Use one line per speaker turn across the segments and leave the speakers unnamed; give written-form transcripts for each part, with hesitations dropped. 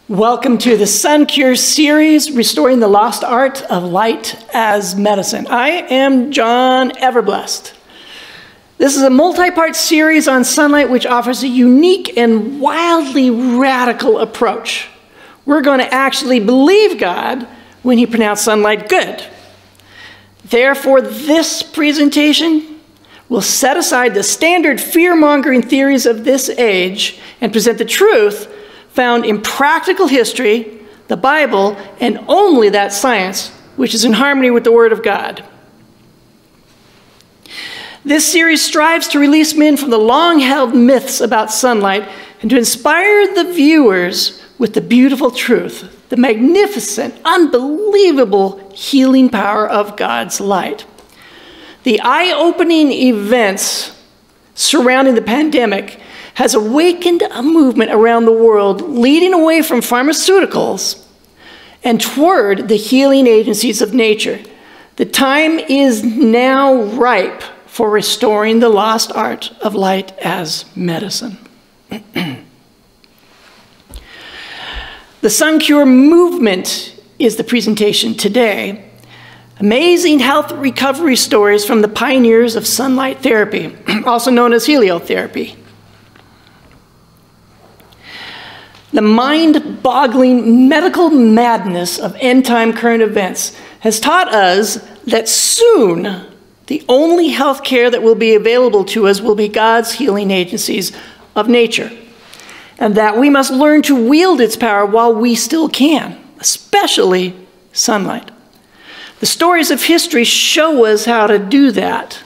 Welcome to the Sun Cure series, Restoring the Lost Art of Light as Medicine. I am John Everblest. This is a multi-part series on sunlight which offers a unique and wildly radical approach. We're going to actually believe God when He pronounced sunlight good. Therefore, this presentation will set aside the standard fear-mongering theories of this age and present the truth found in practical history, the Bible, and only that science which is in harmony with the Word of God. This series strives to release men from the long-held myths about sunlight and to inspire the viewers with the beautiful truth, the magnificent, unbelievable healing power of God's light. The eye-opening events surrounding the pandemic has awakened a movement around the world leading away from pharmaceuticals and toward the healing agencies of nature. The time is now ripe for restoring the lost art of light as medicine. The Sun Cure movement is the presentation today. Amazing health recovery stories from the pioneers of sunlight therapy, also known as heliotherapy. The mind-boggling medical madness of end-time current events has taught us that soon the only health care that will be available to us will be God's healing agencies of nature, and that we must learn to wield its power while we still can, especially sunlight. The stories of history show us how to do that.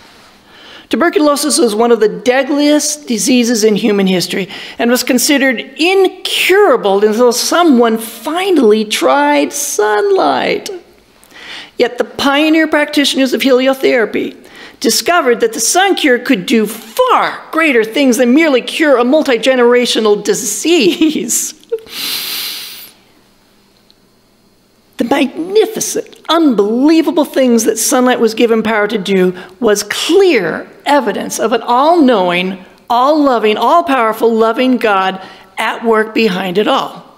Tuberculosis was one of the deadliest diseases in human history and was considered incurable until someone finally tried sunlight. Yet the pioneer practitioners of heliotherapy discovered that the sun cure could do far greater things than merely cure a multi-generational disease. The magnificent, unbelievable things that sunlight was given power to do was clear evidence of an all-knowing, all-loving, all-powerful, loving God at work behind it all.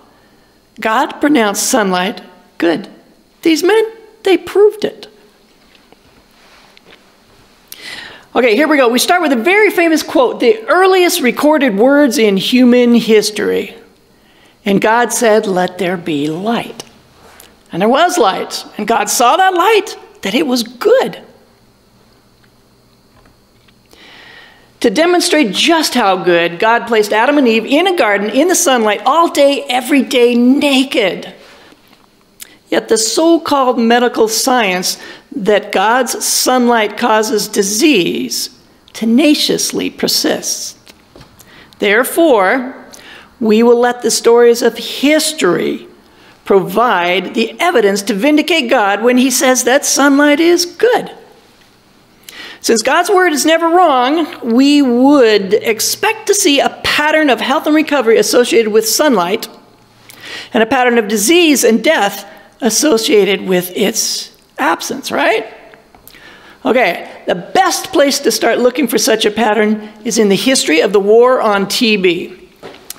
God pronounced sunlight good. These men, they proved it. Okay, here we go. We start with a very famous quote, the earliest recorded words in human history. And God said, "Let there be light." And there was light, and God saw that light, that it was good. To demonstrate just how good, God placed Adam and Eve in a garden, in the sunlight, all day, every day, naked. Yet the so-called medical science that God's sunlight causes disease tenaciously persists. Therefore, we will let the stories of history provide the evidence to vindicate God when He says that sunlight is good. Since God's word is never wrong, we would expect to see a pattern of health and recovery associated with sunlight and a pattern of disease and death associated with its absence, right? Okay, the best place to start looking for such a pattern is in the history of the war on TB,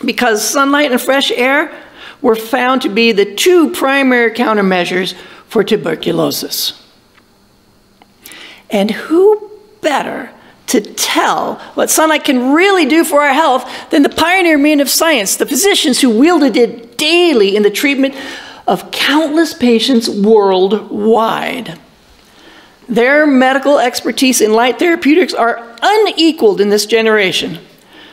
because sunlight and fresh air were found to be the two primary countermeasures for tuberculosis. And who better to tell what sunlight can really do for our health than the pioneer men of science, the physicians who wielded it daily in the treatment of countless patients worldwide. Their medical expertise in light therapeutics are unequaled in this generation.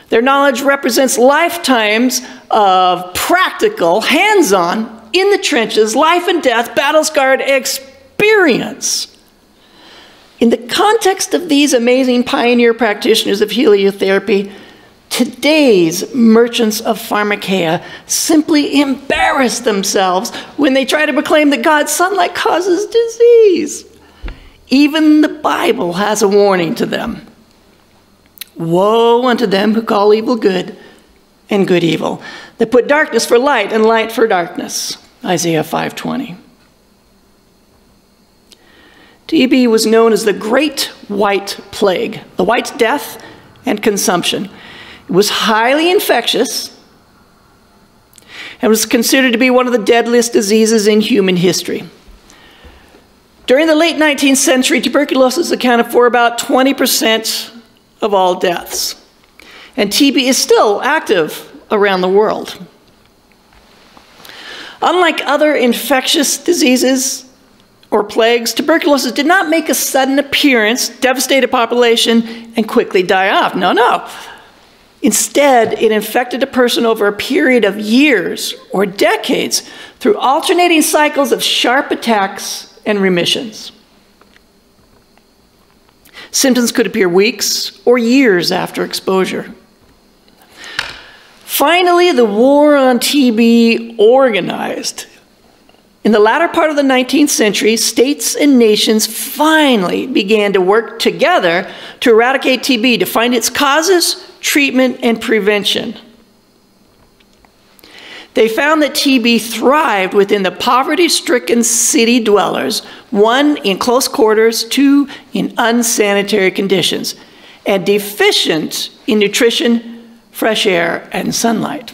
Their knowledge represents lifetimes of practical, hands-on, in the trenches, life and death, battle-scarred experience. In the context of these amazing pioneer practitioners of heliotherapy, today's merchants of pharmakeia simply embarrass themselves when they try to proclaim that God's sunlight causes disease. Even the Bible has a warning to them. Woe unto them who call evil good and good evil, that put darkness for light and light for darkness. Isaiah 5:20. TB was known as the Great White Plague, the White Death and Consumption. It was highly infectious, and was considered to be one of the deadliest diseases in human history. During the late 19th century, tuberculosis accounted for about 20% of all deaths. And TB is still active around the world. Unlike other infectious diseases or plagues, tuberculosis did not make a sudden appearance, devastate a population, and quickly die off. No, no. Instead, it infected a person over a period of years or decades through alternating cycles of sharp attacks and remissions. Symptoms could appear weeks or years after exposure. Finally, the war on TB organized. In the latter part of the 19th century, states and nations finally began to work together to eradicate TB, to find its causes, treatment, and prevention. They found that TB thrived within the poverty-stricken city dwellers, 1, in close quarters, 2, in unsanitary conditions, and deficient in nutrition, fresh air, and sunlight.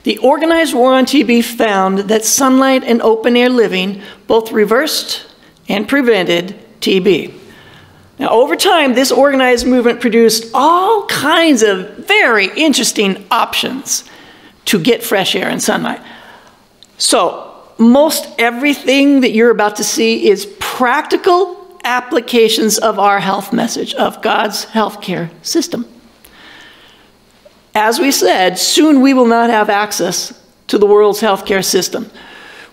The organized war on TB found that sunlight and open-air living both reversed and prevented TB. Now, over time, this organized movement produced all kinds of very interesting options to get fresh air and sunlight. So, most everything that you're about to see is practical applications of our health message, of God's healthcare system. As we said, soon we will not have access to the world's healthcare system.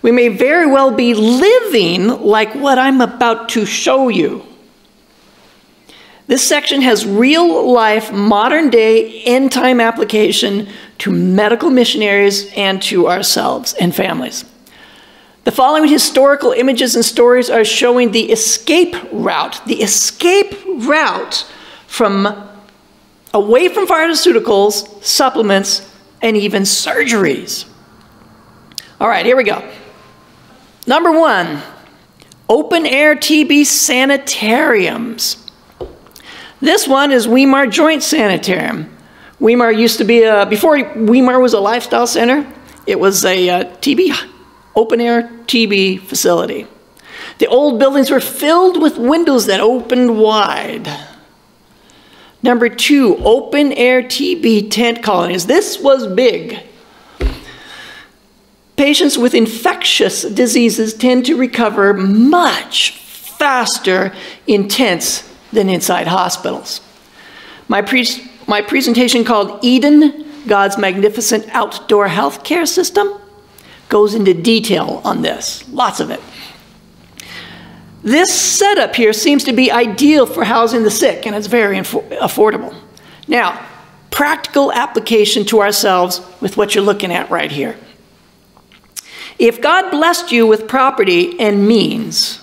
We may very well be living like what I'm about to show you. This section has real-life, modern-day, end-time application to medical missionaries and to ourselves and families. The following historical images and stories are showing the escape route from away from pharmaceuticals, supplements, and even surgeries. All right, here we go. Number 1, open-air TB sanitariums. This one is Weimar Joint Sanitarium. Weimar used to be, before Weimar was a lifestyle center, it was a open-air TB facility. The old buildings were filled with windows that opened wide. Number 2, open-air TB tent colonies. This was big. Patients with infectious diseases tend to recover much faster in tents than inside hospitals. My presentation called Eden, God's Magnificent Outdoor Healthcare System, goes into detail on this, lots of it. This setup here seems to be ideal for housing the sick, and it's very affordable. Now, practical application to ourselves with what you're looking at right here. If God blessed you with property and means,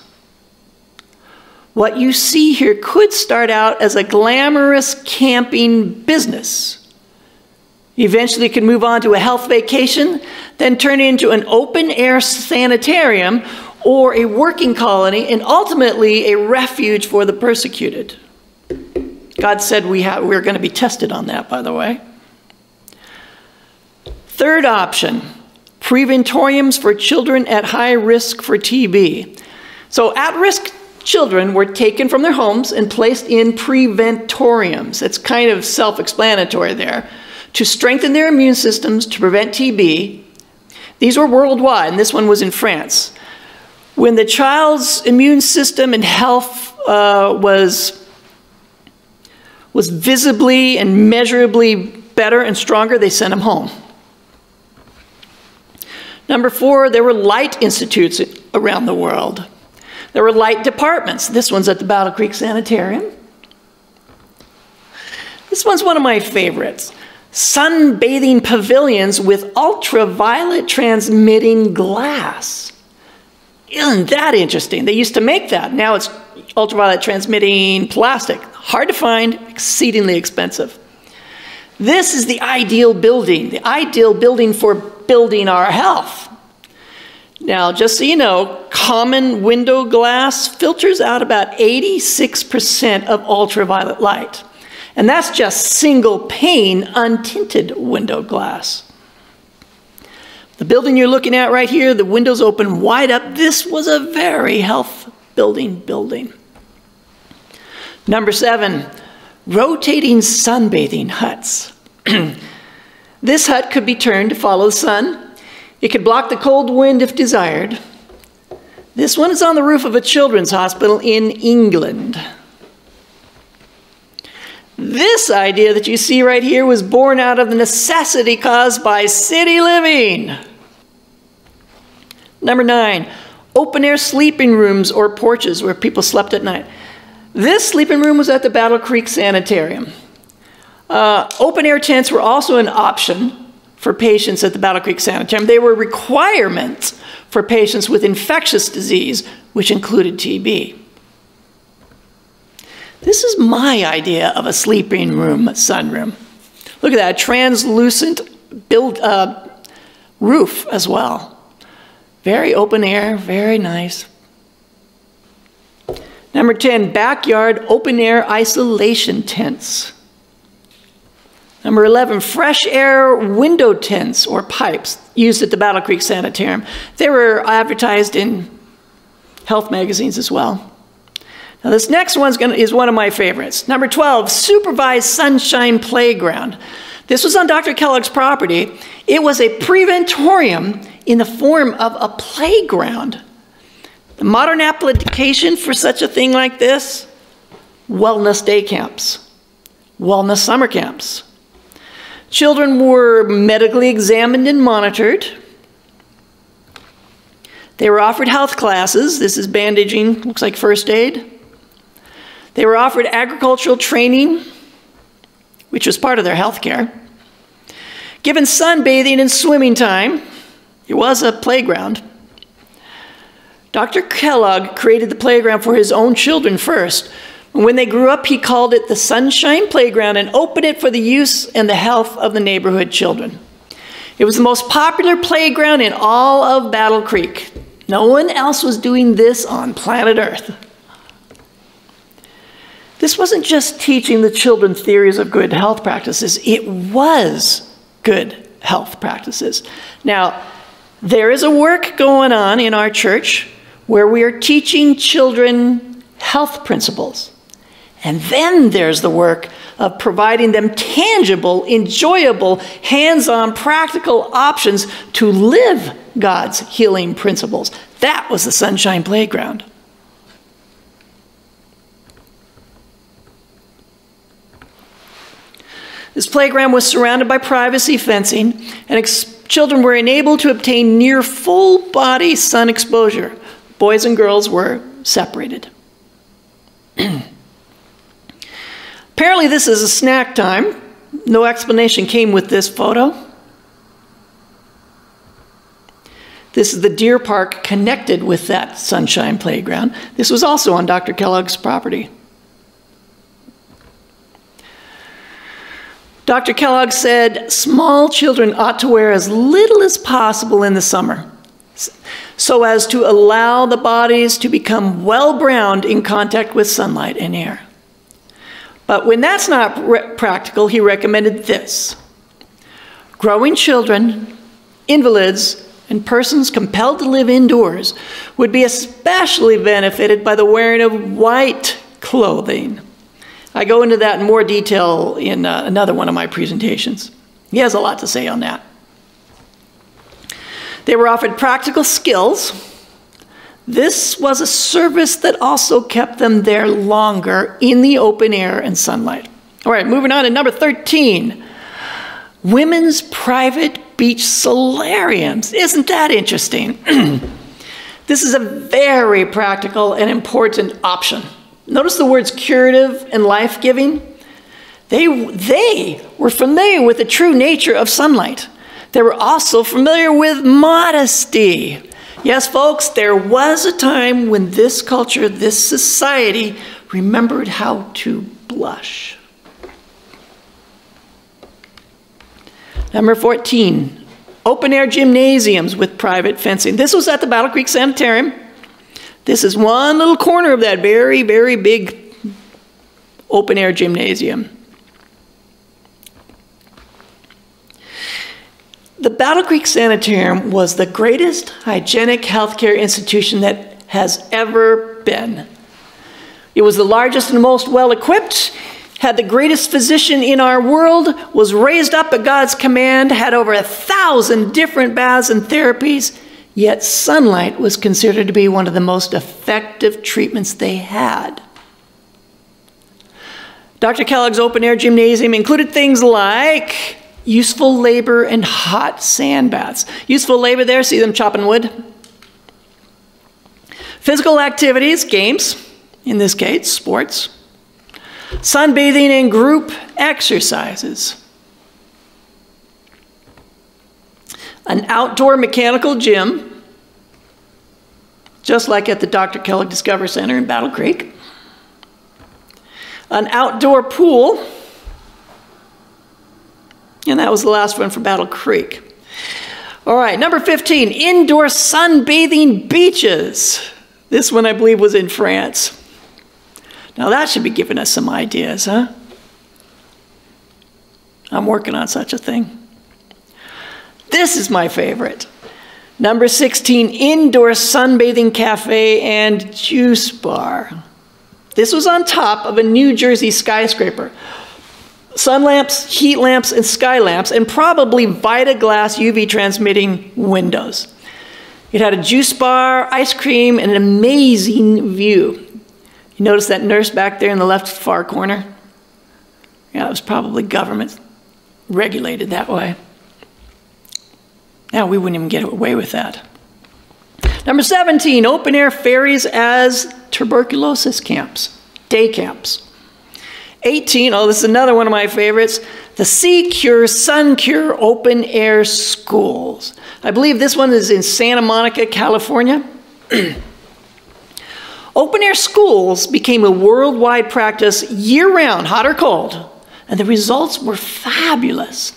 what you see here could start out as a glamorous camping business. Eventually, it can move on to a health vacation, then turn into an open-air sanitarium or a working colony, and ultimately a refuge for the persecuted. God said we're going to be tested on that, by the way. Third option, preventoriums for children at high risk for TB. So at-risk children were taken from their homes and placed in preventoriums. It's kind of self-explanatory there. To strengthen their immune systems to prevent TB. These were worldwide, and this one was in France. When the child's immune system and health was visibly and measurably better and stronger, they sent them home. Number 4, there were light institutes around the world. There were light departments. This one's at the Battle Creek Sanitarium. This one's one of my favorites. Sunbathing pavilions with ultraviolet transmitting glass. Isn't that interesting? They used to make that. Now it's ultraviolet transmitting plastic. Hard to find, exceedingly expensive. This is the ideal building for building our health. Now, just so you know, common window glass filters out about 86% of ultraviolet light. And that's just single pane, untinted window glass. The building you're looking at right here, the windows open wide up. This was a very health building. Number 7, rotating sunbathing huts. This hut could be turned to follow the sun. It could block the cold wind if desired. This one is on the roof of a children's hospital in England. This idea that you see right here was born out of the necessity caused by city living. Number 9, open-air sleeping rooms or porches where people slept at night. This sleeping room was at the Battle Creek Sanitarium. Open-air tents were also an option for patients at the Battle Creek Sanitarium. They were requirements for patients with infectious disease, which included TB. This is my idea of a sleeping room, sunroom. Look at that, translucent roof as well. Very open air, very nice. Number 10, backyard open air isolation tents. Number 11, fresh air window tents or pipes used at the Battle Creek Sanitarium. They were advertised in health magazines as well. Now this next one is one of my favorites. Number 12, supervised sunshine playground. This was on Dr. Kellogg's property. It was a preventorium in the form of a playground. The modern application for such a thing like this, wellness day camps, wellness summer camps. Children were medically examined and monitored. They were offered health classes. This is bandaging, looks like first aid. They were offered agricultural training, which was part of their health care. Given sunbathing and swimming time, it was a playground. Dr. Kellogg created the playground for his own children first. When they grew up, he called it the Sunshine Playground and opened it for the use and the health of the neighborhood children. It was the most popular playground in all of Battle Creek. No one else was doing this on planet Earth. This wasn't just teaching the children theories of good health practices. It was good health practices. Now, there is a work going on in our church where we are teaching children health principles. And then there's the work of providing them tangible, enjoyable, hands-on, practical options to live God's healing principles. That was the Sunshine Playground. This playground was surrounded by privacy fencing, and children were enabled to obtain near full-body sun exposure. Boys and girls were separated. Apparently this is a snack time. No explanation came with this photo. This is the deer park connected with that Sunshine Playground. This was also on Dr. Kellogg's property. Dr. Kellogg said small children ought to wear as little as possible in the summer so as to allow the bodies to become well-browned in contact with sunlight and air. But when that's not practical, he recommended this. Growing children, invalids, and persons compelled to live indoors would be especially benefited by the wearing of white clothing. I go into that in more detail in another one of my presentations. He has a lot to say on that. They were offered practical skills. This was a service that also kept them there longer in the open air and sunlight. All right, moving on to number 13. Women's private beach solariums. Isn't that interesting? This is a very practical and important option. Notice the words curative and life-giving. They were familiar with the true nature of sunlight. They were also familiar with modesty. Yes, folks, there was a time when this culture, this society, remembered how to blush. Number 14, open-air gymnasiums with private fencing. This was at the Battle Creek Sanitarium. This is one little corner of that very, very big open-air gymnasium. The Battle Creek Sanitarium was the greatest hygienic healthcare institution that has ever been. It was the largest and most well-equipped, had the greatest physician in our world, was raised up at God's command, had over 1,000 different baths and therapies, yet sunlight was considered to be one of the most effective treatments they had. Dr. Kellogg's open-air gymnasium included things like useful labor and hot sand baths. Useful labor there, see them chopping wood? Physical activities, games, in this case, sports. Sunbathing and group exercises. An outdoor mechanical gym, just like at the Dr. Kellogg Discovery Center in Battle Creek. An outdoor pool, and that was the last one for Battle Creek. All right, number 15, indoor sunbathing beaches. This one, I believe, was in France. Now that should be giving us some ideas, huh? I'm working on such a thing. This is my favorite. Number 16, indoor sunbathing cafe and juice bar. This was on top of a New Jersey skyscraper. Sun lamps, heat lamps, and sky lamps, and probably Vita-glass UV transmitting windows. It had a juice bar, ice cream, and an amazing view. You notice that nurse back there in the left far corner? Yeah, it was probably government regulated that way. Now we wouldn't even get away with that. Number 17, open-air ferries as tuberculosis camps, day camps. 18, oh, this is another one of my favorites, the Sea Cure, Sun Cure open-air schools. I believe this one is in Santa Monica, California. Open-air schools became a worldwide practice year-round, hot or cold, and the results were fabulous.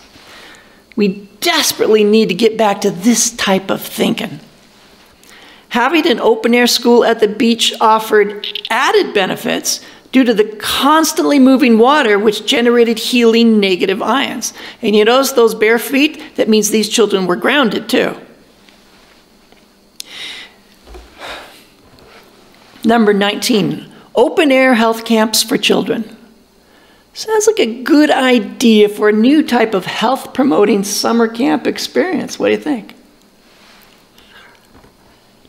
We desperately need to get back to this type of thinking. Having an open-air school at the beach offered added benefits due to the constantly moving water, which generated healing negative ions. And you notice those bare feet? That means these children were grounded too. Number 19, open-air health camps for children. Sounds like a good idea for a new type of health-promoting summer camp experience. What do you think?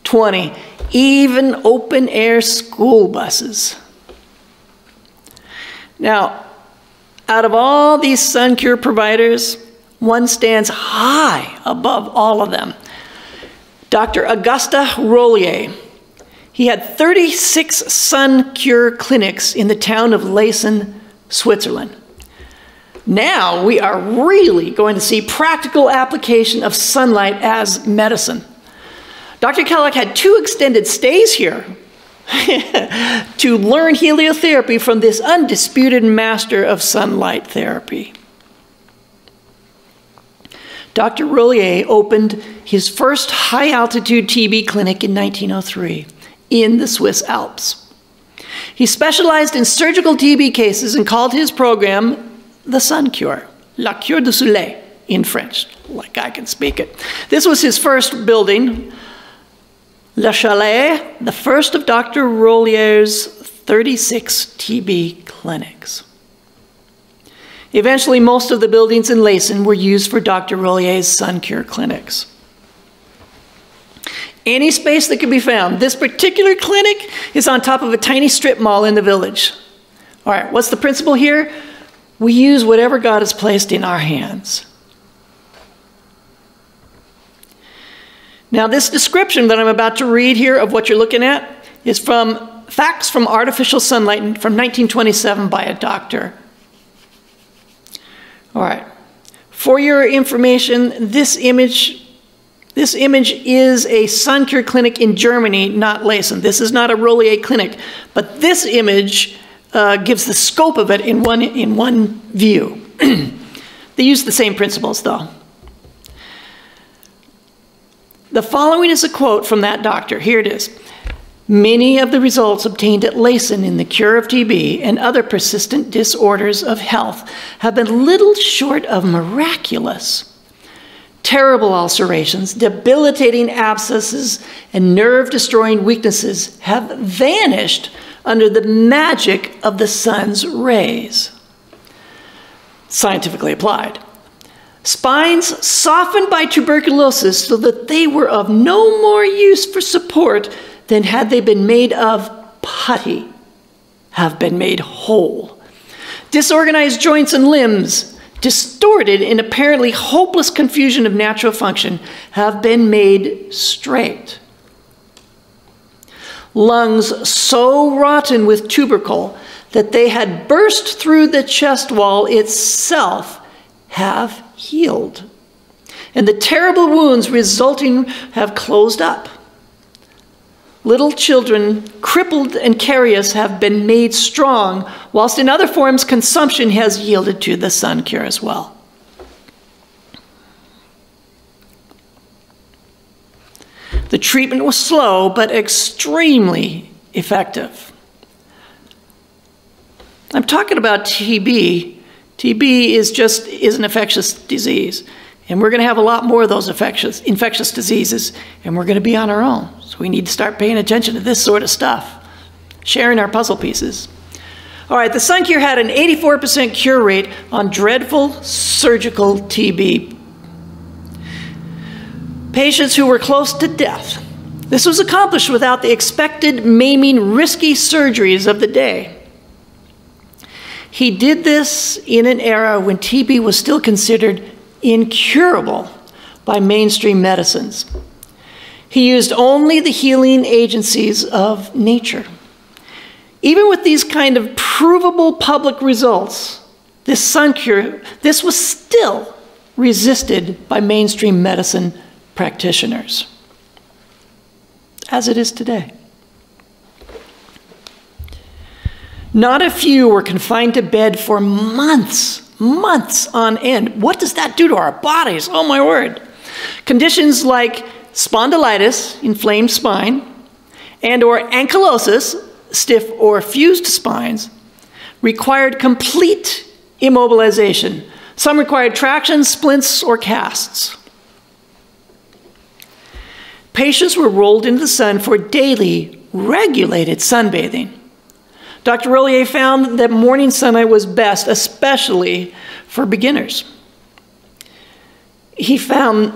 20, even open-air school buses. Now, out of all these sun cure providers, one stands high above all of them. Dr. Auguste Rollier. He had 36 sun cure clinics in the town of Leysen, Switzerland. Now we are really going to see practical application of sunlight as medicine. Dr. Kellogg had 2 extended stays here to learn heliotherapy from this undisputed master of sunlight therapy. Dr. Rollier opened his first high-altitude TB clinic in 1903 in the Swiss Alps. He specialized in surgical TB cases and called his program the Sun Cure, La Cure du Soleil in French, like I can speak it. This was his first building, Le Chalet, the first of Dr. Rollier's 36 TB clinics. Eventually, most of the buildings in Leysen were used for Dr. Rollier's Sun Cure clinics. Any space that could be found. This particular clinic is on top of a tiny strip mall in the village. All right, what's the principle here? We use whatever God has placed in our hands. Now, this description that I'm about to read here of what you're looking at is from Facts from Artificial Sunlight from 1927 by a doctor. All right. For your information, this image is a sun cure clinic in Germany, not Leysen. This is not a Rollier clinic, but this image gives the scope of it in one view. They use the same principles, though. The following is a quote from that doctor. Here it is. Many of the results obtained at Leysen in the cure of TB and other persistent disorders of health have been little short of miraculous. terrible ulcerations, debilitating abscesses, and nerve-destroying weaknesses have vanished under the magic of the sun's rays. Scientifically applied. Spines softened by tuberculosis so that they were of no more use for support than had they been made of putty, have been made whole. Disorganized joints and limbs, distorted in apparently hopeless confusion of natural function, have been made straight. Lungs so rotten with tubercle that they had burst through the chest wall itself have healed, and the terrible wounds resulting have closed up. Little children, crippled and carious, have been made strong, whilst in other forms consumption has yielded to the sun cure as well. The treatment was slow but extremely effective. I'm talking about TB. TB is an infectious disease, and we're going to have a lot more of those infectious diseases, and we're going to be on our own. So we need to start paying attention to this sort of stuff, sharing our puzzle pieces. All right, the sun cure had an 84% cure rate on dreadful surgical TB. Patients who were close to death. This was accomplished without the expected maiming, risky surgeries of the day. He did this in an era when TB was still considered incurable by mainstream medicines. He used only the healing agencies of nature. Even with these kind of provable public results, this sun cure, this was still resisted by mainstream medicine practitioners, as it is today. Not a few were confined to bed for months on end. What does that do to our bodies? Oh my word. Conditions like spondylitis, inflamed spine, and or ankylosis, stiff or fused spines, required complete immobilization. Some required traction, splints, or casts. Patients were rolled into the sun for daily, regulated sunbathing. Dr. Rollier found that morning sunlight was best, especially for beginners. He found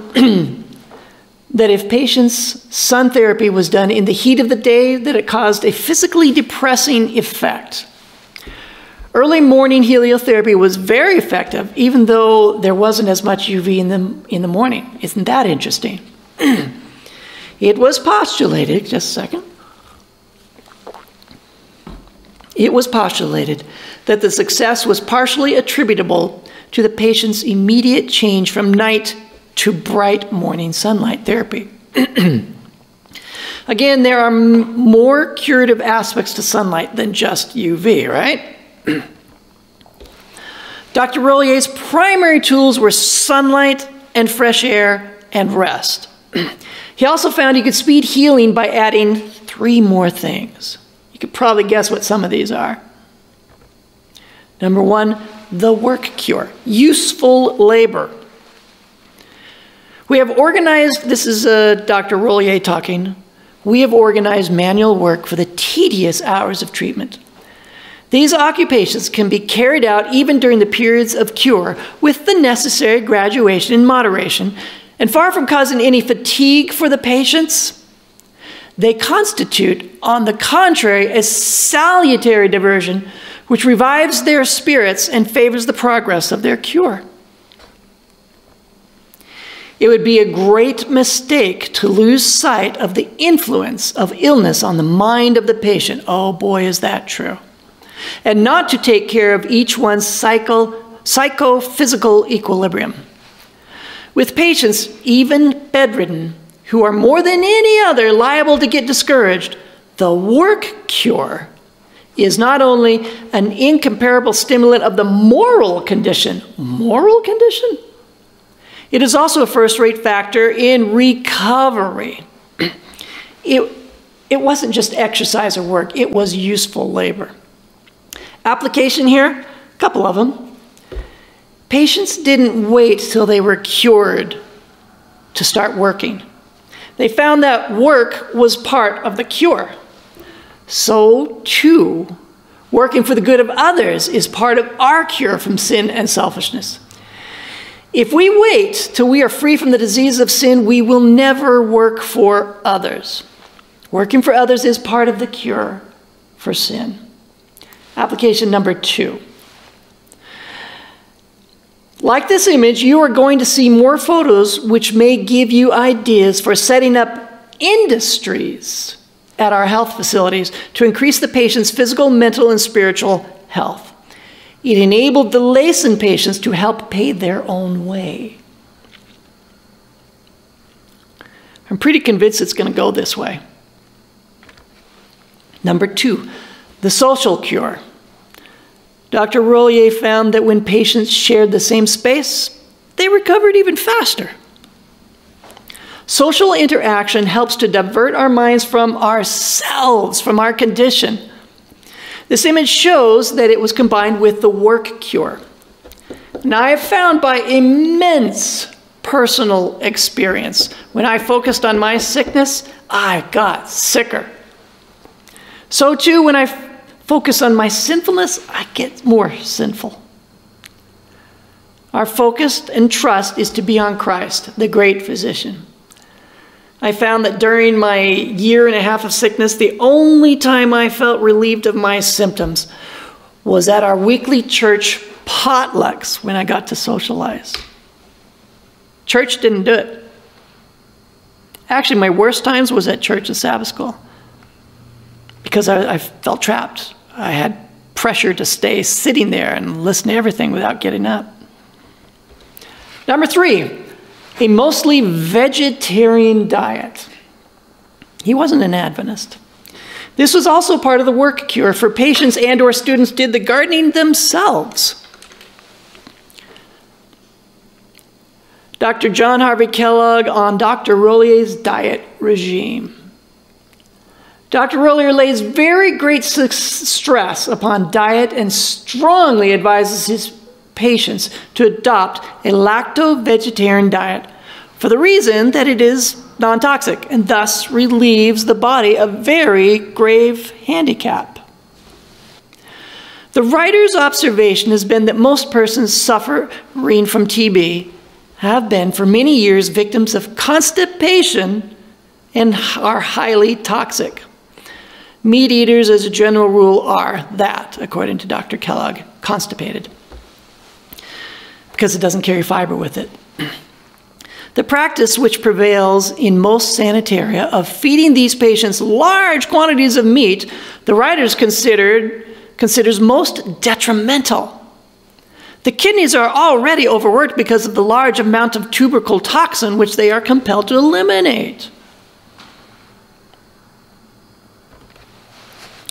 that if patients' sun therapy was done in the heat of the day, that it caused a physically depressing effect. Early morning heliotherapy was very effective, even though there wasn't as much UV in the morning. Isn't that interesting? It was postulated, just a second. It was postulated that the success was partially attributable to the patient's immediate change from night to bright morning sunlight therapy. Again, there are more curative aspects to sunlight than just UV, right? Dr. Rollier's primary tools were sunlight and fresh air and rest. He also found he could speed healing by adding 3 more things. You could probably guess what some of these are. Number 1, the work cure, useful labor. We have organized, this is Dr. Rollier talking, we have organized manual work for the tedious hours of treatment. These occupations can be carried out even during the periods of cure with the necessary graduation and moderation, and far from causing any fatigue for the patients, they constitute, on the contrary, a salutary diversion which revives their spirits and favors the progress of their cure. It would be a great mistake to lose sight of the influence of illness on the mind of the patient. Oh boy, is that true. And not to take care of each one's psychophysical equilibrium. With patients, even bedridden, who are more than any other liable to get discouraged, the work cure is not only an incomparable stimulant of the moral condition, it is also a first-rate factor in recovery. It wasn't just exercise or work, it was useful labor. Application here, a couple of them. Patients didn't wait till they were cured to start working. They found that work was part of the cure. So, too, working for the good of others is part of our cure from sin and selfishness. If we wait till we are free from the disease of sin, we will never work for others. Working for others is part of the cure for sin. Application number 2. Like this image, you are going to see more photos which may give you ideas for setting up industries at our health facilities to increase the patient's physical, mental, and spiritual health. It enabled the Layson patients to help pay their own way. I'm pretty convinced it's going to go this way. Number 2, the social cure. Dr. Rollier found that when patients shared the same space, they recovered even faster. Social interaction helps to divert our minds from ourselves, from our condition. This image shows that it was combined with the work cure. Now, I have found by immense personal experience, when I focused on my sickness, I got sicker. So too, when I focus on my sinfulness, I get more sinful. Our focus and trust is to be on Christ, the great physician. I found that during my 1.5 years of sickness, the only time I felt relieved of my symptoms was at our weekly church potlucks when I got to socialize. Church didn't do it. Actually, my worst times was at church and Sabbath school because I felt trapped. I had pressure to stay sitting there and listen to everything without getting up. Number 3, a mostly vegetarian diet. He wasn't an Adventist. This was also part of the work cure for patients and or students did the gardening themselves. Dr. John Harvey Kellogg on Dr. Rollier's diet regime. Dr. Rollier lays very great stress upon diet and strongly advises his patients to adopt a lacto-vegetarian diet for the reason that it is non-toxic and thus relieves the body of very grave handicap. The writer's observation has been that most persons suffering from TB have been for many years victims of constipation and are highly toxic. Meat eaters, as a general rule, are that, according to Dr. Kellogg, constipated, because it doesn't carry fiber with it. The practice which prevails in most sanitaria of feeding these patients large quantities of meat, the writers considers most detrimental. The kidneys are already overworked because of the large amount of tubercle toxin which they are compelled to eliminate.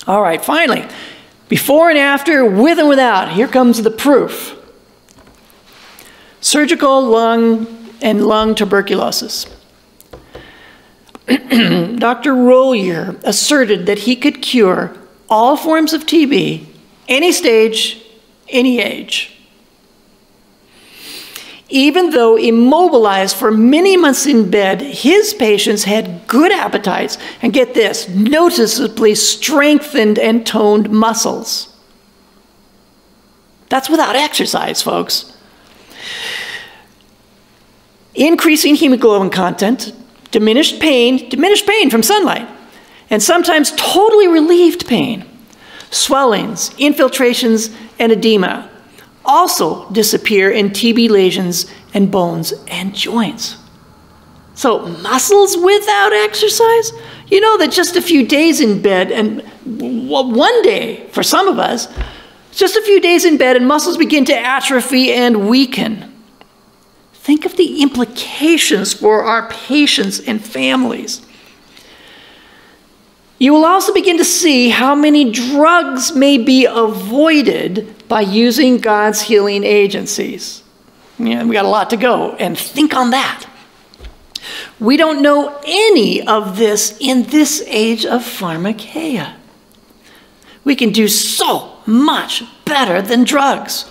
All right, finally, before and after, with and without, here comes the proof. Surgical lung tuberculosis. Dr. Rollier asserted that he could cure all forms of TB, any stage, any age. Even though immobilized for many months in bed, his patients had good appetites and, get this, noticeably strengthened and toned muscles. That's without exercise, folks. Increasing hemoglobin content, diminished pain from sunlight, and sometimes totally relieved pain, swellings, infiltrations, and edema also disappear in TB lesions and bones and joints. So muscles without exercise? You know that just a few days in bed, and one day for some of us, just a few days in bed and muscles begin to atrophy and weaken. Think of the implications for our patients and families. You will also begin to see how many drugs may be avoided by using God's healing agencies. Yeah, we got a lot to go, and think on that. We don't know any of this in this age of pharmakeia. We can do so much better than drugs.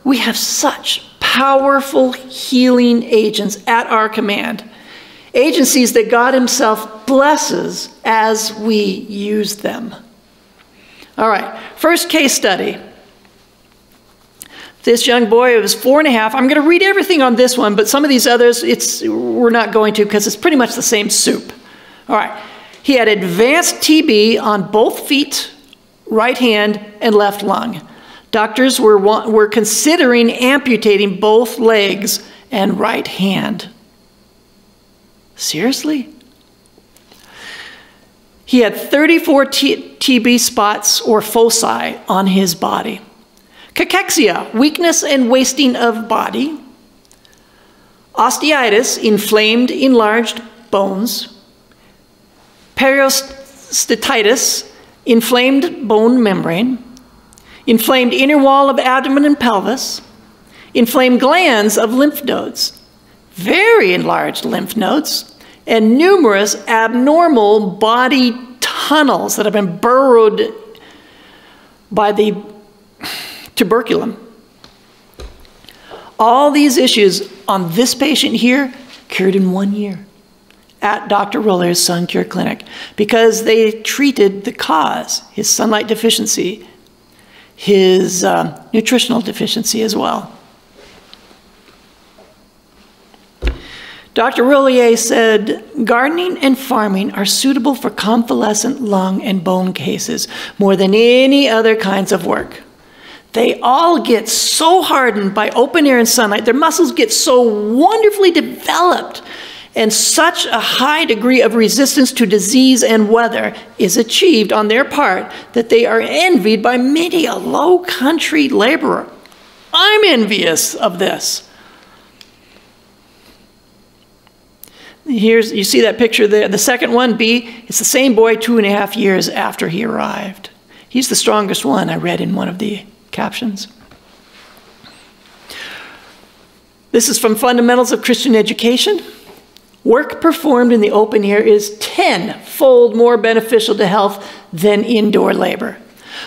We have such powerful healing agents at our command. Agencies that God himself blesses as we use them. All right, first case study. This young boy was 4.5. I'm going to read everything on this one, but some of these others, we're not going to because it's pretty much the same soup. All right, he had advanced TB on both feet, right hand, and left lung. Doctors were considering amputating both legs and right hand. Seriously? He had 34 TB spots or foci on his body. Cachexia, weakness and wasting of body. Osteitis, inflamed, enlarged bones. Periosteitis, inflamed bone membrane. Inflamed inner wall of abdomen and pelvis. Inflamed glands of lymph nodes. Very enlarged lymph nodes. And numerous abnormal body tunnels that have been burrowed by the tuberculum. All these issues on this patient here cured in 1 year at Dr. Roller's Sun Cure Clinic because they treated the cause, his sunlight deficiency, his nutritional deficiency as well. Dr. Rollier said, gardening and farming are suitable for convalescent lung and bone cases more than any other kinds of work. They all get so hardened by open air and sunlight, their muscles get so wonderfully developed, and such a high degree of resistance to disease and weather is achieved on their part that they are envied by many a low country laborer. I'm envious of this. You see that picture there, the second one, B, it's the same boy 2.5 years after he arrived. He's the strongest one, I read in one of the captions. This is from Fundamentals of Christian Education. Work performed in the open air is 10-fold more beneficial to health than indoor labor.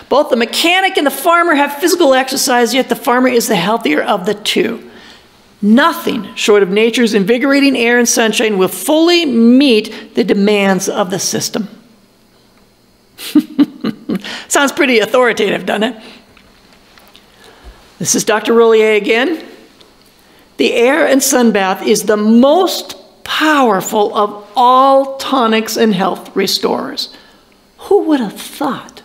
Both the mechanic and the farmer have physical exercise, yet the farmer is the healthier of the two. Nothing short of nature's invigorating air and sunshine will fully meet the demands of the system. Sounds pretty authoritative, doesn't it? This is Dr. Rollier again. The air and sun bath is the most powerful of all tonics and health restorers. Who would have thought?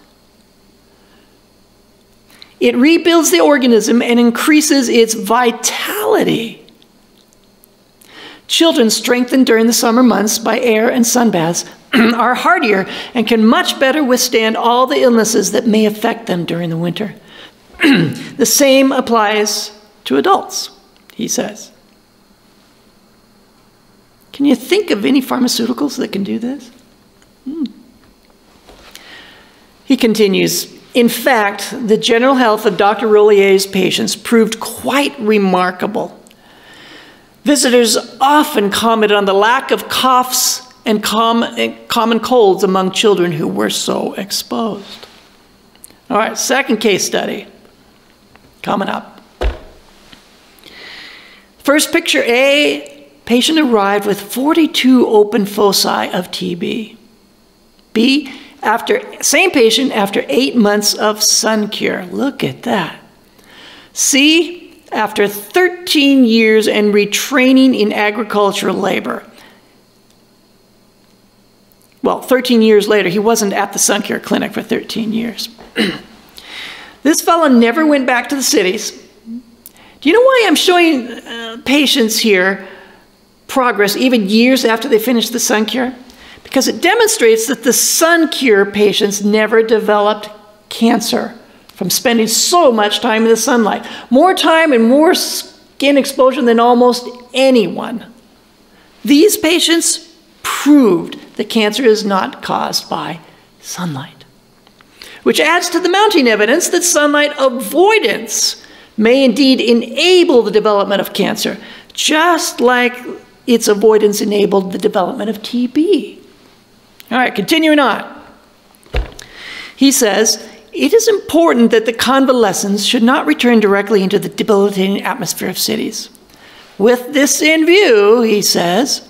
It rebuilds the organism and increases its vitality. Children strengthened during the summer months by air and sun baths are hardier and can much better withstand all the illnesses that may affect them during the winter. The same applies to adults, he says. Can you think of any pharmaceuticals that can do this? He continues, in fact, the general health of Dr. Rollier's patients proved quite remarkable. Visitors often commented on the lack of coughs and common colds among children who were so exposed. All right, second case study coming up. First picture A, patient arrived with 42 open foci of TB. B, same patient after 8 months of sun cure. Look at that. C, after 13 years and retraining in agricultural labor. Well, 13 years later, he wasn't at the sun cure clinic for 13 years. This fellow never went back to the cities. Do you know why I'm showing patients here progress even years after they finish the sun cure? Because it demonstrates that the sun cure patients never developed cancer from spending so much time in the sunlight. More time and more skin exposure than almost anyone. These patients proved that cancer is not caused by sunlight, which adds to the mounting evidence that sunlight avoidance may indeed enable the development of cancer, just like its avoidance enabled the development of TB. All right, continuing on. He says, It is important that the convalescents should not return directly into the debilitating atmosphere of cities. With this in view, he says,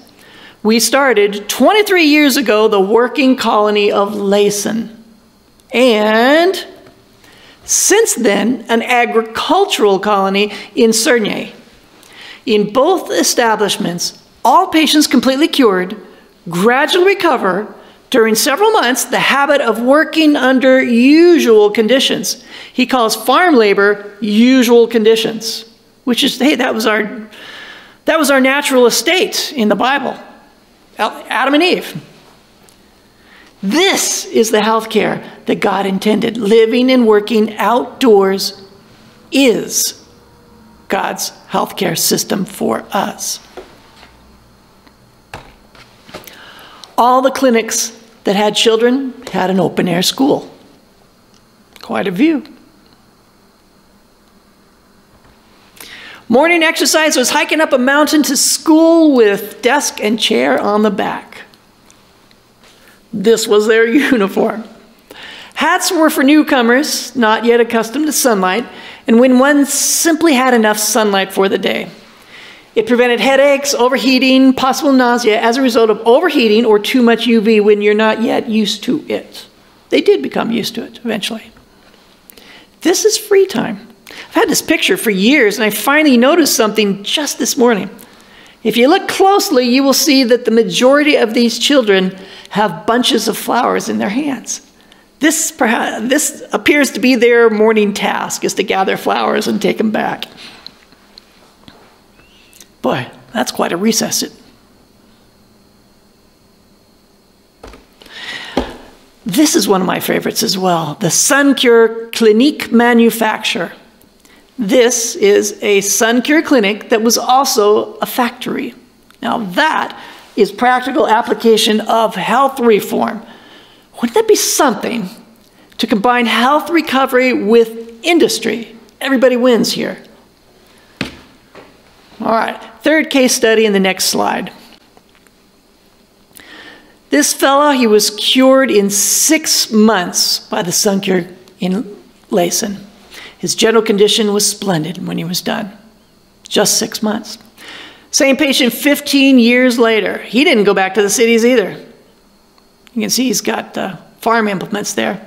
we started 23 years ago the working colony of Laysan. And since then, an agricultural colony in Cernye. In both establishments, all patients completely cured, gradually recover, during several months, the habit of working under usual conditions. He calls farm labor usual conditions, which is, hey, that was our natural estate in the Bible. Adam and Eve. This is the health care that God intended. Living and working outdoors is God's health care system for us. All the clinics that had children had an open-air school. Quite a view. Morning exercise was hiking up a mountain to school with desk and chair on the back. This was their uniform. Hats were for newcomers, not yet accustomed to sunlight, and when one simply had enough sunlight for the day. It prevented headaches, overheating, possible nausea as a result of overheating or too much UV when you're not yet used to it. They did become used to it eventually. This is free time. I've had this picture for years, and I finally noticed something just this morning. If you look closely, you will see that the majority of these children have bunches of flowers in their hands. This appears to be their morning task, is to gather flowers and take them back. Boy, that's quite a recess. This is one of my favorites as well, the SunCure Clinique manufacturer. This is a SunCure clinic that was also a factory. Now that is practical application of health reform. Wouldn't that be something to combine health recovery with industry? Everybody wins here. All right, third case study in the next slide. This fellow, he was cured in 6 months by the SunCure in Laysan. His general condition was splendid when he was done. Just 6 months. Same patient 15 years later. He didn't go back to the cities either. You can see he's got farm implements there.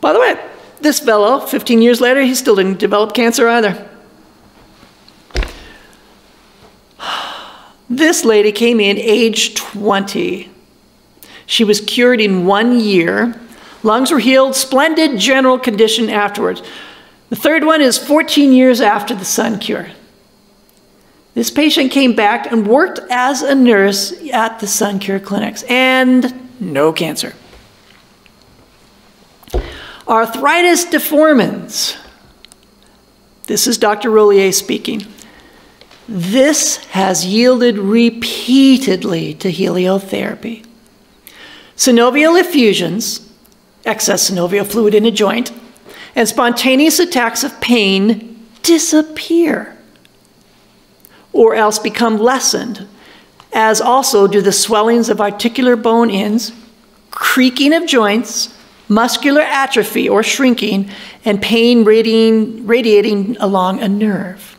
By the way, this fellow, 15 years later, he still didn't develop cancer either. This lady came in age 20. She was cured in 1 year. Lungs were healed, splendid general condition afterwards. The third one is 14 years after the SunCure. This patient came back and worked as a nurse at the SunCure clinics, and no cancer. Arthritis deformans. This is Dr. Rollier speaking. This has yielded repeatedly to heliotherapy. Synovial effusions, excess synovial fluid in a joint, and spontaneous attacks of pain disappear, or else become lessened, as also do the swellings of articular bone ends, creaking of joints, muscular atrophy or shrinking, and pain radiating along a nerve.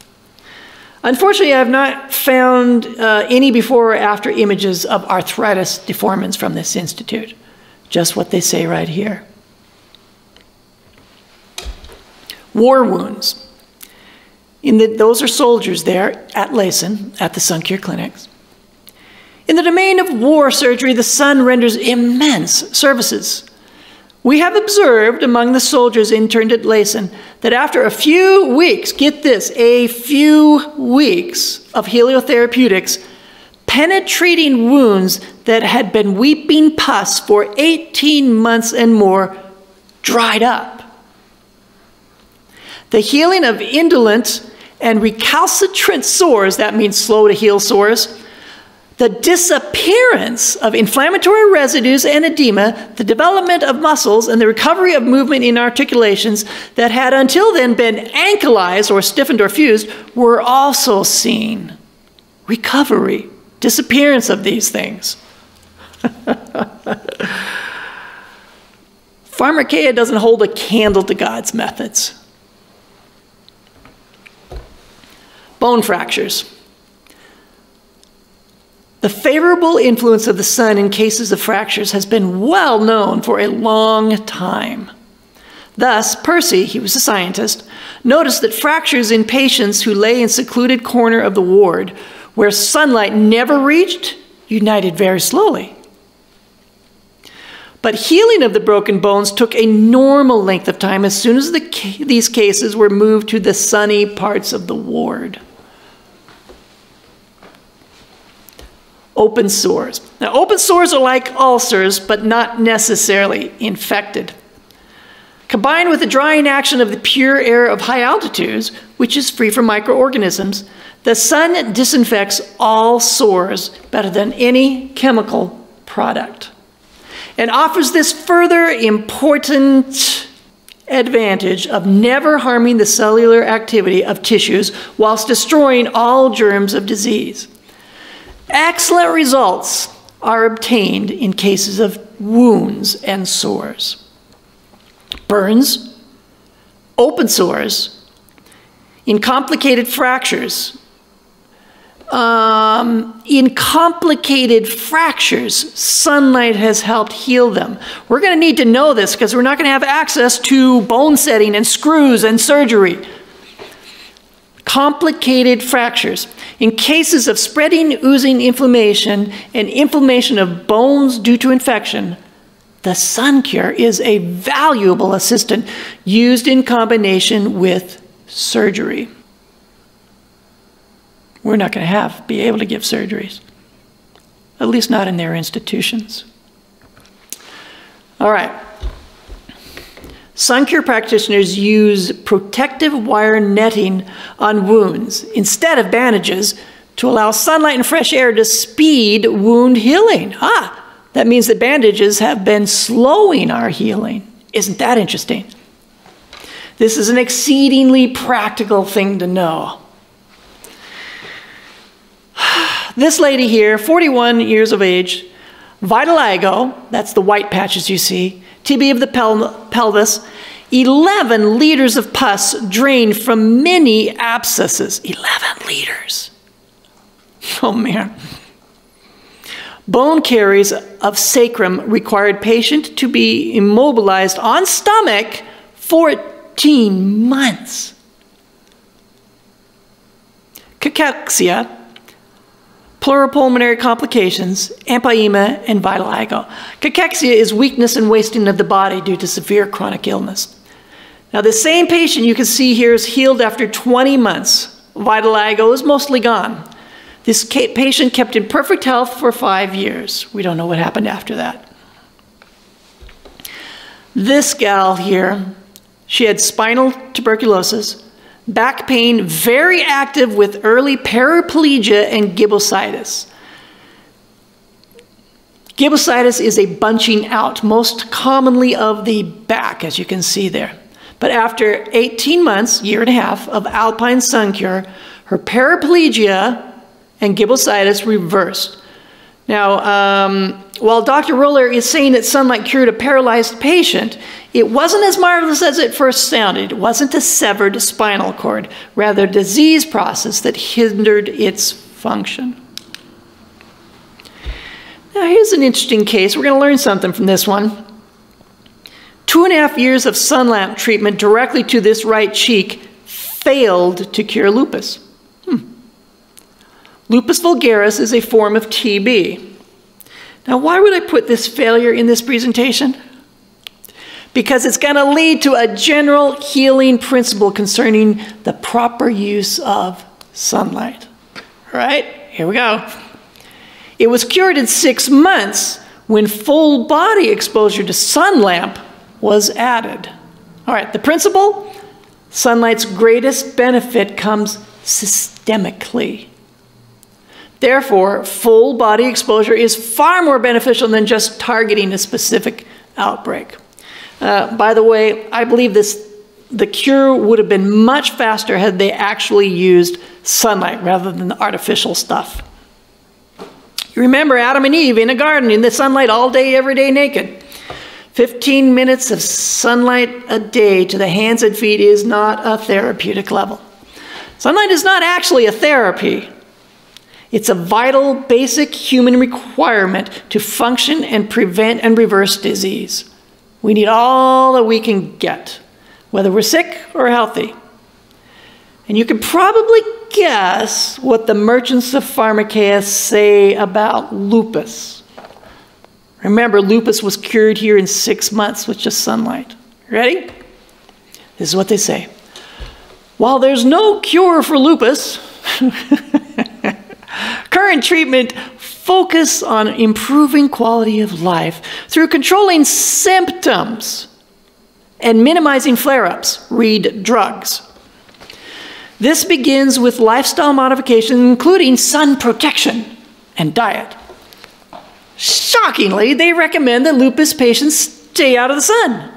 Unfortunately, I have not found any before or after images of arthritis deformans from this institute. Just what they say right here. War wounds. Those are soldiers there at Laysan, at the SunCure clinics. In the domain of war surgery, the sun renders immense services. We have observed among the soldiers interned at Laysan that after a few weeks, get this, a few weeks of heliotherapeutics, penetrating wounds that had been weeping pus for 18 months and more dried up. The healing of indolent and recalcitrant sores, that means slow to heal sores, the disappearance of inflammatory residues and edema, the development of muscles, and the recovery of movement in articulations that had until then been ankylized or stiffened or fused were also seen. Recovery, disappearance of these things. Pharmakeia doesn't hold a candle to God's methods. Bone fractures. The favorable influence of the sun in cases of fractures has been well known for a long time. Thus, Percy, he was a scientist, noticed that fractures in patients who lay in secluded corner of the ward where sunlight never reached united very slowly. But healing of the broken bones took a normal length of time as soon as these cases were moved to the sunny parts of the ward. Open sores. Now, open sores are like ulcers, but not necessarily infected. Combined with the drying action of the pure air of high altitudes, which is free from microorganisms, the sun disinfects all sores better than any chemical product, and offers this further important advantage of never harming the cellular activity of tissues whilst destroying all germs of disease. Excellent results are obtained in cases of wounds and sores. Burns, open sores, in complicated fractures. In complicated fractures, sunlight has helped heal them. We're going to need to know this because we're not going to have access to bone setting and screws and surgery. Complicated fractures. In cases of spreading, oozing inflammation and inflammation of bones due to infection, the sun cure is a valuable assistant used in combination with surgery. We're not going to be able to give surgeries, at least not in their institutions. All right. Sun cure practitioners use protective wire netting on wounds instead of bandages to allow sunlight and fresh air to speed wound healing. That means that bandages have been slowing our healing. Isn't that interesting? This is an exceedingly practical thing to know. This lady here, 41 years of age, vitiligo, that's the white patches you see, TB of the pelvis, 11 liters of pus drained from many abscesses. 11 liters. Oh, man. Bone caries of sacrum required patient to be immobilized on stomach 14 months. Cachexia, pleuropulmonary complications, empyema, and vitiligo. Cachexia is weakness and wasting of the body due to severe chronic illness. Now, the same patient you can see here is healed after 20 months. Vitiligo is mostly gone. This patient kept in perfect health for 5 years. We don't know what happened after that. This gal here, she had spinal tuberculosis, back pain, very active with early paraplegia and gibbositis. Gibbositis is a bunching out, most commonly of the back, as you can see there. But after 18 months, year and a half, of alpine sun cure, her paraplegia and gibbositis reversed. Now, while Dr. Roller is saying that sunlight cured a paralyzed patient, it wasn't as marvelous as it first sounded. It wasn't a severed spinal cord, rather a disease process that hindered its function. Now, here's an interesting case. We're going to learn something from this one. 2.5 years of sun lamp treatment directly to this right cheek failed to cure lupus. Lupus vulgaris is a form of TB. Now, why would I put this failure in this presentation? Because it's going to lead to a general healing principle concerning the proper use of sunlight. All right, here we go. It was cured in 6 months when full body exposure to sun lamp was added. All right, the principle: sunlight's greatest benefit comes systemically. Therefore, full body exposure is far more beneficial than just targeting a specific outbreak. By the way, I believe the cure would have been much faster had they actually used sunlight rather than the artificial stuff. You remember Adam and Eve in a garden in the sunlight all day, every day, naked. 15 minutes of sunlight a day to the hands and feet is not a therapeutic level. Sunlight is not actually a therapy. It's a vital, basic human requirement to function and prevent and reverse disease. We need all that we can get, whether we're sick or healthy. And you can probably guess what the merchants of pharmacia say about lupus. Remember, lupus was cured here in 6 months with just sunlight. Ready? This is what they say. While there's no cure for lupus, current treatment focus on improving quality of life through controlling symptoms and minimizing flare-ups. Read drugs. This begins with lifestyle modification, including sun protection and diet. Shockingly, they recommend that lupus patients stay out of the sun.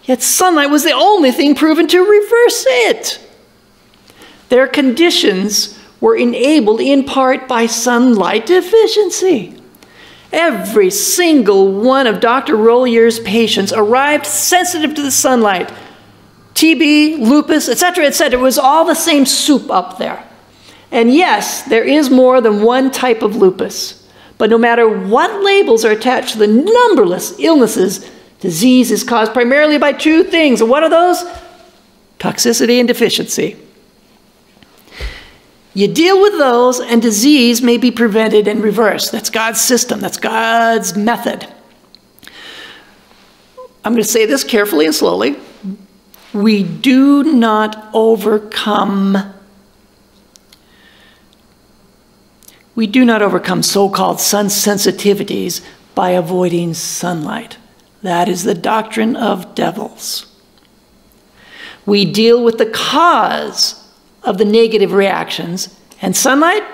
Yet sunlight was the only thing proven to reverse it. Their conditions were enabled in part by sunlight deficiency. Every single one of Dr. Rollier's patients arrived sensitive to the sunlight. TB, lupus, etc., etc. It was all the same soup up there. And yes, there is more than one type of lupus. But no matter what labels are attached to the numberless illnesses, disease is caused primarily by two things. And what are those? Toxicity and deficiency. You deal with those, and disease may be prevented and reversed. That's God's system. That's God's method. I'm going to say this carefully and slowly. We do not overcome so-called sun sensitivities by avoiding sunlight. That is the doctrine of devils. We deal with the cause of the negative reactions, and sunlight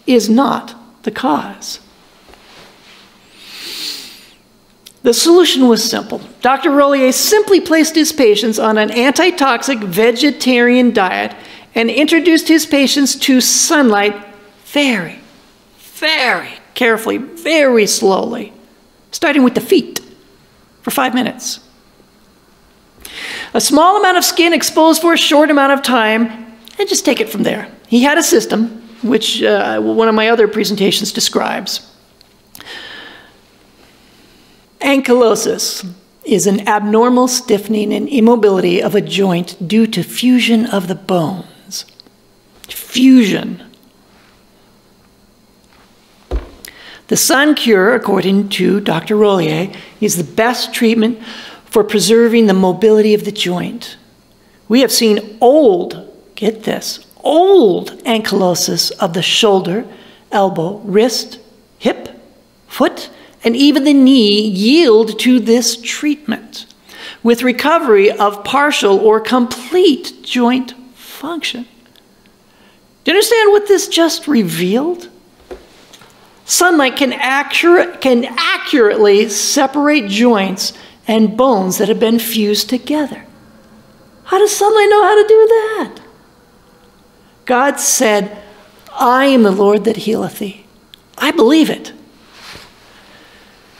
is not the cause. The solution was simple. Dr. Rollier simply placed his patients on an anti-toxic vegetarian diet and introduced his patients to sunlight very, very carefully, very slowly, starting with the feet for 5 minutes. A small amount of skin exposed for a short amount of time, and just take it from there. He had a system, which one of my other presentations describes. Ankylosis is an abnormal stiffening and immobility of a joint due to fusion of the bones. Fusion. The sun cure, according to Dr. Rollier, is the best treatment for preserving the mobility of the joint. We have seen old, get this, old ankylosis of the shoulder, elbow, wrist, hip, foot, and even the knee yield to this treatment, with recovery of partial or complete joint function. Do you understand what this just revealed? Sunlight can accurately separate joints and bones that have been fused together. How does sunlight know how to do that? God said, I am the Lord that healeth thee. I believe it.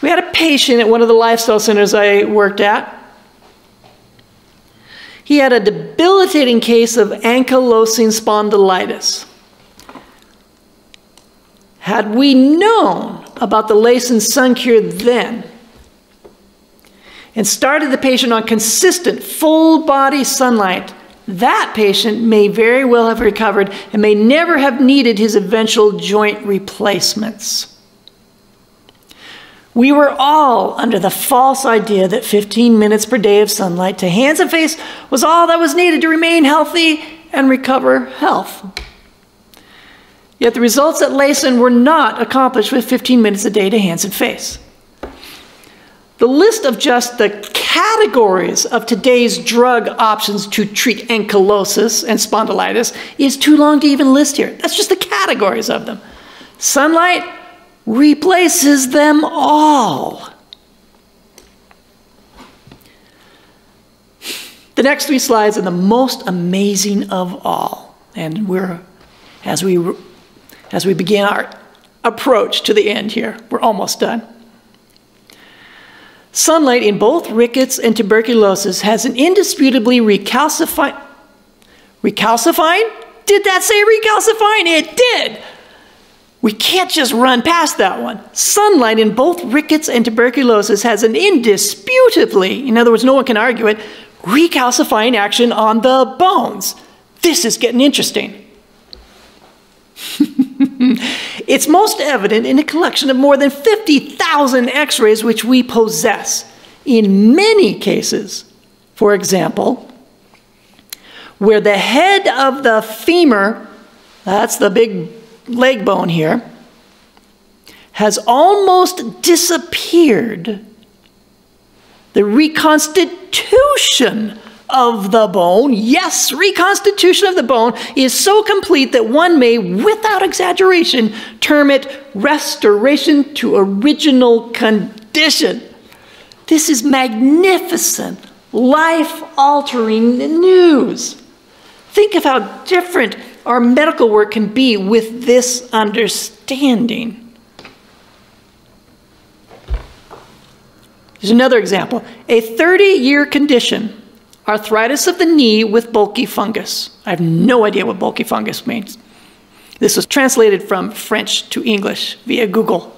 We had a patient at one of the lifestyle centers I worked at. He had a debilitating case of ankylosing spondylitis. Had we known about the Laysan sun cure then and started the patient on consistent full-body sunlight, that patient may very well have recovered and may never have needed his eventual joint replacements. We were all under the false idea that 15 minutes per day of sunlight to hands and face was all that was needed to remain healthy and recover health. Yet the results at Laysan were not accomplished with 15 minutes a day to hands and face. The list of just the categories of today's drug options to treat ankylosis and spondylitis is too long to even list here. That's just the categories of them. Sunlight replaces them all. The next 3 slides are the most amazing of all. And as we begin our approach to the end here, we're almost done. Sunlight in both rickets and tuberculosis has an indisputably recalcifying? Did that say recalcifying? It did. We can't just run past that one. Sunlight in both rickets and tuberculosis has an indisputably, in other words, no one can argue it, recalcifying action on the bones. This is getting interesting. It's most evident in a collection of more than 50,000 x-rays which we possess. In many cases, for example, where the head of the femur, that's the big leg bone here, has almost disappeared, the reconstitution of the bone, yes, reconstitution of the bone, is so complete that one may, without exaggeration, term it restoration to original condition. This is magnificent, life-altering news. Think of how different our medical work can be with this understanding. Here's another example. A 30-year condition, arthritis of the knee with bulky fungus. I have no idea what bulky fungus means. This was translated from French to English via Google.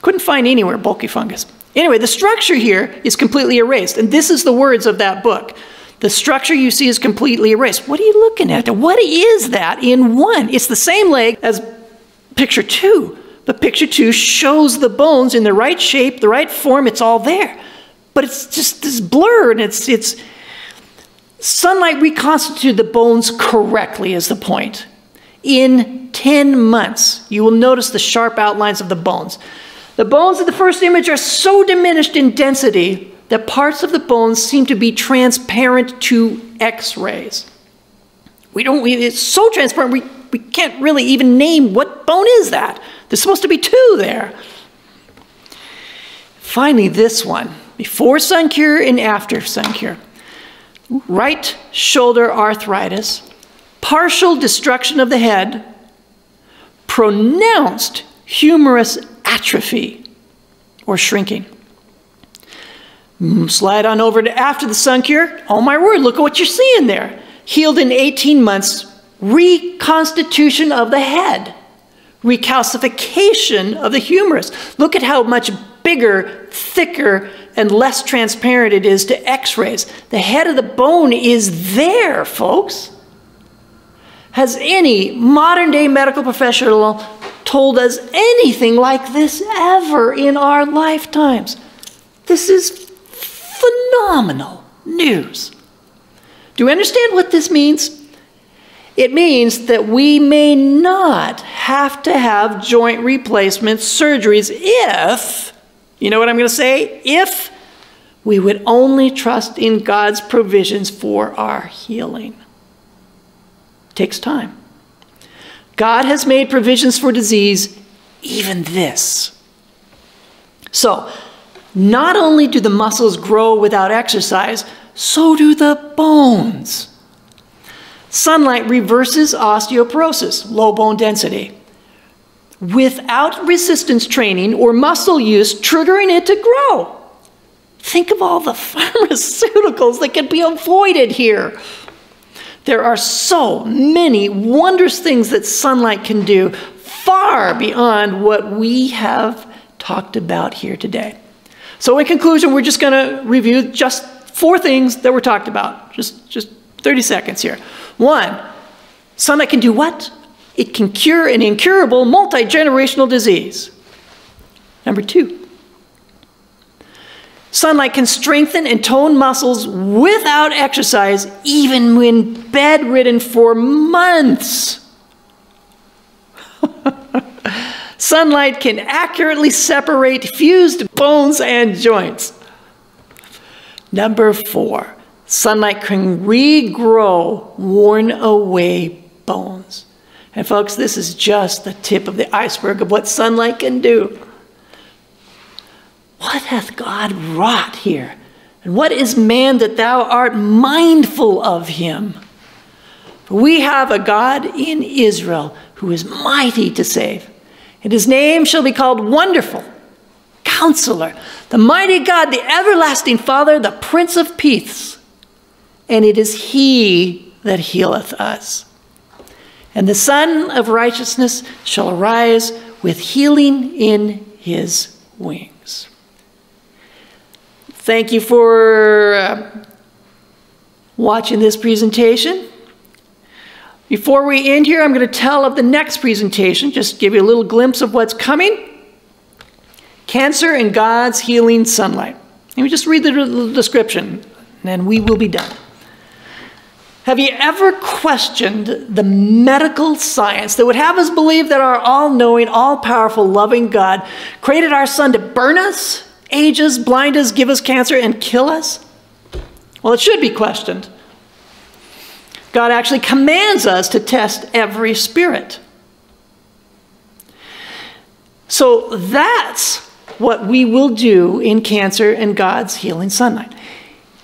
Couldn't find anywhere bulky fungus. Anyway, the structure here is completely erased, and this is the words of that book. The structure you see is completely erased. What are you looking at? What is that in one? It's the same leg as picture 2, but picture 2 shows the bones in the right shape, the right form, it's all there. But it's just this blur, and it's sunlight reconstituted the bones correctly is the point. In 10 months, you will notice the sharp outlines of the bones. The bones of the first image are so diminished in density that parts of the bones seem to be transparent to X-rays. It's so transparent, we can't really even name what bone is that. There's supposed to be 2 there. Finally, this one, before sun cure and after sun cure. Right shoulder arthritis, partial destruction of the head, pronounced humerus atrophy or shrinking. Slide on over to after the sun cure. Oh my word, look at what you're seeing there. Healed in 18 months, reconstitution of the head, recalcification of the humerus. Look at how much bigger, thicker, and less transparent it is to X-rays. The head of the bone is there, folks. Has any modern-day medical professional told us anything like this ever in our lifetimes? This is phenomenal news. Do you understand what this means? It means that we may not have to have joint replacement surgeries if, you know what I'm going to say? If we would only trust in God's provisions for our healing. It takes time. God has made provisions for disease, even this. So, not only do the muscles grow without exercise, so do the bones. Sunlight reverses osteoporosis, low bone density, without resistance training or muscle use triggering it to grow. Think of all the pharmaceuticals that can be avoided here. There are so many wondrous things that sunlight can do, far beyond what we have talked about here today. So in conclusion, we're just going to review just 4 things that were talked about. Just 30 seconds here. 1, sunlight can do what? It can cure an incurable multi-generational disease. Number 2, sunlight can strengthen and tone muscles without exercise, even when bedridden for months. Sunlight can accurately separate fused bones and joints. Number 4, sunlight can regrow worn away bones. And folks, this is just the tip of the iceberg of what sunlight can do. What hath God wrought here? And what is man that thou art mindful of him? For we have a God in Israel who is mighty to save. And his name shall be called Wonderful, Counselor, the mighty God, the everlasting Father, the Prince of Peace. And it is he that healeth us. And the Son of Righteousness shall arise with healing in his wings. Thank you for watching this presentation. Before we end here, I'm going to tell of the next presentation, just give you a little glimpse of what's coming. Cancer and God's healing sunlight. Let me just read the description, and then we will be done. Have you ever questioned the medical science that would have us believe that our all-knowing, all-powerful, loving God created our sun to burn us, age us, blind us, give us cancer, and kill us? Well, it should be questioned. God actually commands us to test every spirit. So that's what we will do in cancer and God's healing sunlight.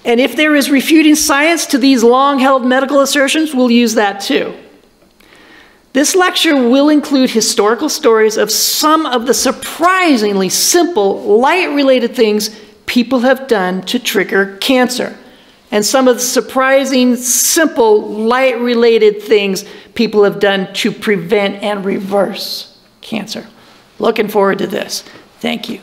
And if there is refuting science to these long-held medical assertions, we'll use that too. This lecture will include historical stories of some of the surprisingly simple, light-related things people have done to trigger cancer, and some of the surprising, simple, light-related things people have done to prevent and reverse cancer. Looking forward to this. Thank you.